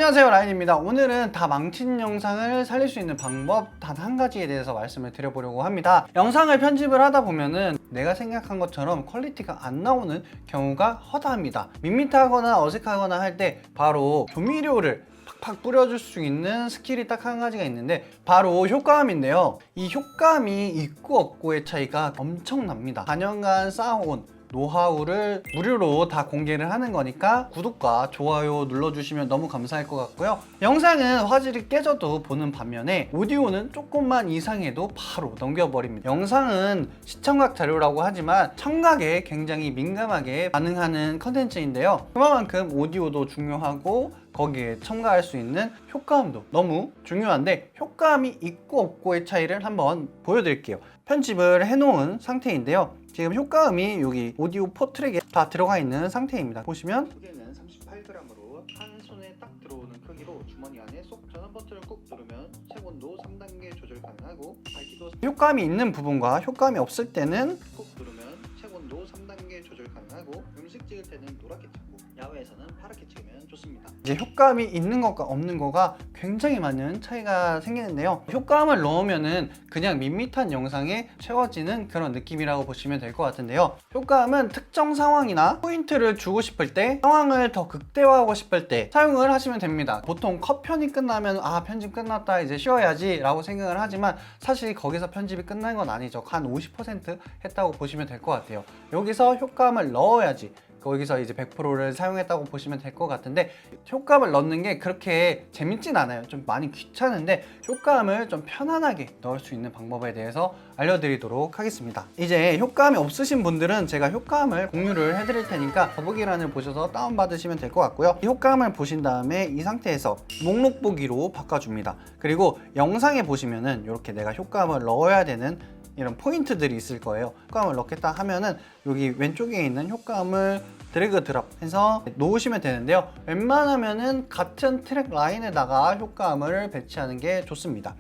안녕하세요, 라인입니다. 오늘은 다 망친 영상을 살릴 수 있는 방법 단 한 가지에 대해서 말씀을 드려보려고 합니다. 영상을 편집을 하다 보면은 내가 생각한 것처럼 퀄리티가 안 나오는 경우가 허다합니다. 밋밋하거나 어색하거나 할 때 바로 조미료를 팍팍 뿌려줄 수 있는 스킬이 딱 한 가지가 있는데 바로 효과음인데요. 이 효과음이 있고 없고의 차이가 엄청납니다. 4년간 쌓아온 노하우를 무료로 다 공개를 하는 거니까 구독과 좋아요 눌러주시면 너무 감사할 것 같고요. 영상은 화질이 깨져도 보는 반면에 오디오는 조금만 이상해도 바로 넘겨버립니다. 영상은 시청각 자료라고 하지만 청각에 굉장히 민감하게 반응하는 컨텐츠인데요. 그만큼 오디오도 중요하고 거기에 첨가할 수 있는 효과음도 너무 중요한데 효과음이 있고 없고의 차이를 한번 보여드릴게요. 편집을 해놓은 상태인데요. 지금 효과음이 여기 오디오 4 트랙에 다 들어가 있는 상태입니다. 보시면 무게는 38g으로 한 손에 딱 들어오는 크기로 주머니 안에 쏙 전원 버튼을 꾹 누르면 체온도 3단계 조절 가능하고 밝기도 효과음이 있는 부분과 효과음이 없을 때는 꾹 누르면 체온도 3단계 조절 가능하고 음식 찍을 때는 노랗게 찍고 야외에서는 파랗게 찍으면 좋습니다. 이제 효과음이 있는 것과 없는 거가 굉장히 많은 차이가 생기는데요. 효과음을 넣으면은 그냥 밋밋한 영상에 채워지는 그런 느낌이라고 보시면 될 것 같은데요. 효과음은 특정 상황이나 포인트를 주고 싶을 때, 상황을 더 극대화하고 싶을 때 사용을 하시면 됩니다. 보통 컷 편이 끝나면 편집 끝났다 이제 쉬어야지 라고 생각을 하지만 사실 거기서 편집이 끝난 건 아니죠. 한 50% 했다고 보시면 될 것 같아요. 여기서 효과음을 넣어야지 거기서 이제 100%를 사용했다고 보시면 될 것 같은데 효과음을 넣는 게 그렇게 재밌진 않아요. 좀 많이 귀찮은데 효과음을 좀 편안하게 넣을 수 있는 방법에 대해서 알려드리도록 하겠습니다. 이제 효과음이 없으신 분들은 제가 효과음을 공유를 해드릴 테니까 더보기란을 보셔서 다운받으시면 될 것 같고요. 이 효과음을 보신 다음에 이 상태에서 목록 보기로 바꿔줍니다. 그리고 영상에 보시면은 이렇게 내가 효과음을 넣어야 되는 이런 포인트들이 있을 거예요. 효과음을 넣겠다 하면은 여기 왼쪽에 있는 효과음을 드래그 드롭 해서 놓으시면 되는데요. 웬만하면은 같은 트랙 라인에다가 효과음을 배치하는 게 좋습니다.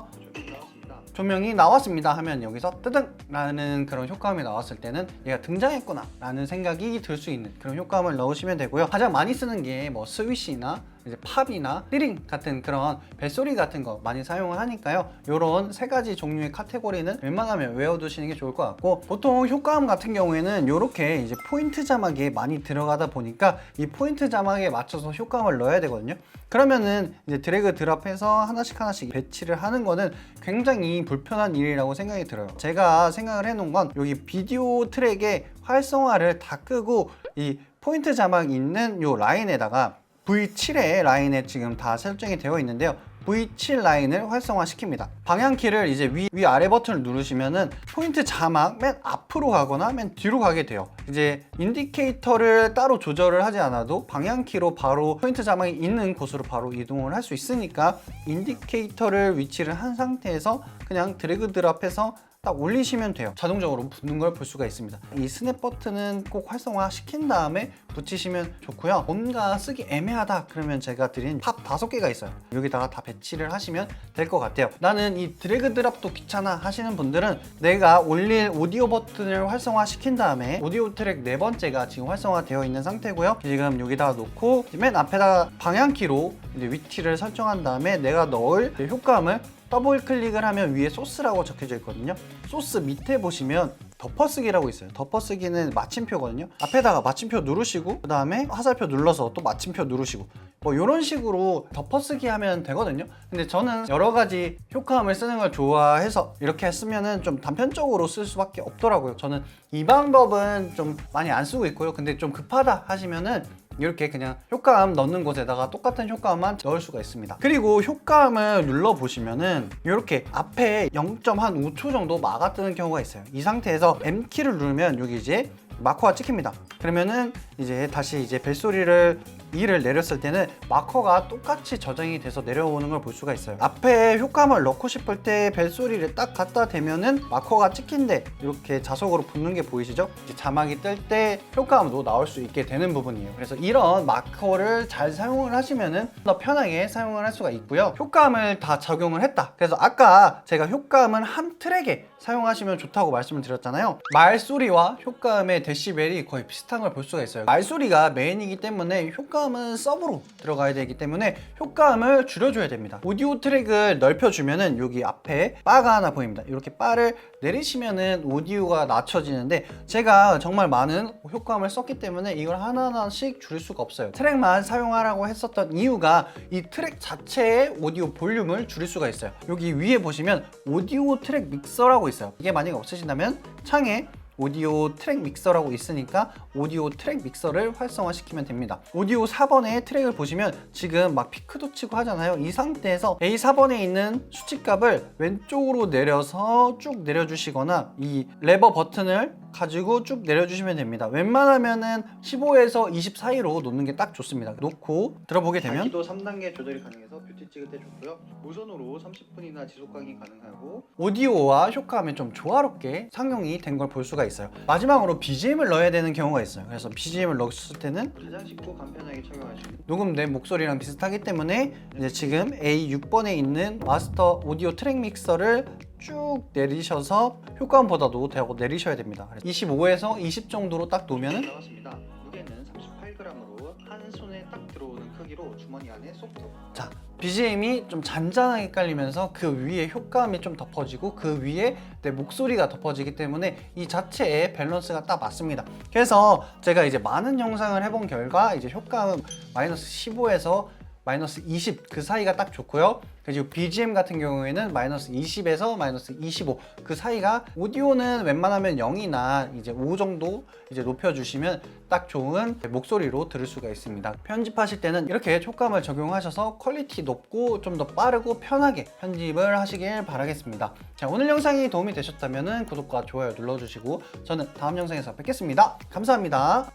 조명이 나왔습니다 하면 여기서 뜨등 라는 그런 효과음이 나왔을 때는 얘가 등장했구나 라는 생각이 들 수 있는 그런 효과음을 넣으시면 되고요. 가장 많이 쓰는 게 뭐 스위시나 이제 팝이나 띠링 같은 그런 벨소리 같은 거 많이 사용을 하니까요. 이런 세 가지 종류의 카테고리는 웬만하면 외워두시는 게 좋을 것 같고, 보통 효과음 같은 경우에는 이렇게 이제 포인트 자막에 많이 들어가다 보니까 이 포인트 자막에 맞춰서 효과음을 넣어야 되거든요. 그러면은 이제 드래그 드롭해서 하나씩 배치를 하는 거는 굉장히 불편한 일이라고 생각이 들어요. 제가 생각을 해놓은 건 여기 비디오 트랙의 활성화를 다 끄고 이 포인트 자막 있는 요 라인에다가 V7의 라인에 지금 다 설정이 되어 있는데요. V7 라인을 활성화 시킵니다. 방향키를 이제 위 아래 버튼을 누르시면은 포인트 자막 맨 앞으로 가거나 맨 뒤로 가게 돼요. 이제 인디케이터를 따로 조절을 하지 않아도 방향키로 바로 포인트 자막이 있는 곳으로 바로 이동을 할 수 있으니까 인디케이터를 위치를 한 상태에서 그냥 드래그 드롭해서 딱 올리시면 돼요. 자동적으로 붙는 걸 볼 수가 있습니다. 이 스냅 버튼은 꼭 활성화 시킨 다음에 붙이시면 좋고요. 뭔가 쓰기 애매하다 그러면 제가 드린 팝 5개가 있어요. 여기다가 다 배치를 하시면 될 것 같아요. 나는 이 드래그 드롭도 귀찮아 하시는 분들은 내가 올릴 오디오 버튼을 활성화 시킨 다음에 오디오 트랙 4번째가 지금 활성화되어 있는 상태고요. 지금 여기다가 놓고 맨 앞에다가 방향키로 이제 위치를 설정한 다음에 내가 넣을 효과음을 더블 클릭을 하면 위에 소스라고 적혀져 있거든요. 소스 밑에 보시면 덮어쓰기라고 있어요. 덮어쓰기는 마침표거든요. 앞에다가 마침표 누르시고 그 다음에 화살표 눌러서 또 마침표 누르시고 뭐 이런 식으로 덮어쓰기 하면 되거든요. 근데 저는 여러 가지 효과음을 쓰는 걸 좋아해서 이렇게 쓰면은 좀 단편적으로 쓸 수밖에 없더라고요. 저는 이 방법은 좀 많이 안 쓰고 있고요. 근데 좀 급하다 하시면은 이렇게 그냥 효과음 넣는 곳에다가 똑같은 효과음만 넣을 수가 있습니다. 그리고 효과음을 눌러보시면은 이렇게 앞에 0.5초 정도 막아 뜨는 경우가 있어요. 이 상태에서 M키를 누르면 여기 이제 마커가 찍힙니다. 그러면은 이제 다시 이제 벨소리를 2를 내렸을 때는 마커가 똑같이 저장이 돼서 내려오는 걸 볼 수가 있어요. 앞에 효과음을 넣고 싶을 때 벨소리를 딱 갖다 대면은 마커가 찍힌데 이렇게 자석으로 붙는 게 보이시죠? 이제 자막이 뜰 때 효과음도 나올 수 있게 되는 부분이에요. 그래서 이런 마커를 잘 사용을 하시면은 더 편하게 사용을 할 수가 있고요. 효과음을 다 적용을 했다. 그래서 아까 제가 효과음은 한 트랙에 사용하시면 좋다고 말씀을 드렸잖아요. 말소리와 효과음의 데시벨이 거의 비슷한 걸 볼 수가 있어요. 말소리가 메인이기 때문에 효과 효과음은 서브로 들어가야 되기 때문에 효과음을 줄여줘야 됩니다. 오디오 트랙을 넓혀주면은 여기 앞에 바가 하나 보입니다. 이렇게 바를 내리시면은 오디오가 낮춰지는데 제가 정말 많은 효과음을 썼기 때문에 이걸 하나하나씩 줄일 수가 없어요. 트랙만 사용하라고 했었던 이유가 이 트랙 자체의 오디오 볼륨을 줄일 수가 있어요. 여기 위에 보시면 오디오 트랙 믹서라고 있어요. 이게 만약에 없으신다면 창에 오디오 트랙 믹서라고 있으니까 오디오 트랙 믹서를 활성화시키면 됩니다. 오디오 4번의 트랙을 보시면 지금 막 피크도 치고 하잖아요. 이 상태에서 A4번에 있는 수치값을 왼쪽으로 내려서 쭉 내려주시거나 이 레버 버튼을 가지고 쭉 내려주시면 됩니다. 웬만하면은 15에서 20 사이로 놓는 게 딱 좋습니다. 놓고 들어보게 되면 자기도 3단계 조절이 가능해서 뷰티 찍을 때 좋고요. 무선으로 30분이나 지속가기 가능하고 오디오와 효과음이 좀 조화롭게 상용이 된 걸 볼 수가 있어요. 마지막으로 BGM을 넣어야 되는 경우가 있어요. 그래서 BGM을 넣었을 때는 가장 쉽고 간편하게 착용할 수 있는 녹음된 목소리랑 비슷하기 때문에 이제 지금 A6번에 있는 마스터 오디오 트랙 믹서를 쭉 내리셔서 효과음보다도 더 내리셔야 됩니다. 25에서 20 정도로 딱 놓으면은 나왔습니다. 무게는 38g으로 한 손에 딱 들어오는 크기로 주머니 안에 쏙 들어. 자, BGM이 좀 잔잔하게 깔리면서 그 위에 효과음이 좀 덮어지고 그 위에 내 목소리가 덮어지기 때문에 이 자체의 밸런스가 딱 맞습니다. 그래서 제가 이제 많은 영상을 해본 결과 이제 효과음 마이너스 15에서 마이너스 20 그 사이가 딱 좋고요. 그리고 BGM 같은 경우에는 마이너스 20에서 마이너스 25 그 사이가, 오디오는 웬만하면 0이나 이제 5 정도 이제 높여주시면 딱 좋은 목소리로 들을 수가 있습니다. 편집하실 때는 이렇게 효과음을 적용하셔서 퀄리티 높고 좀 더 빠르고 편하게 편집을 하시길 바라겠습니다. 자, 오늘 영상이 도움이 되셨다면 구독과 좋아요 눌러주시고 저는 다음 영상에서 뵙겠습니다. 감사합니다.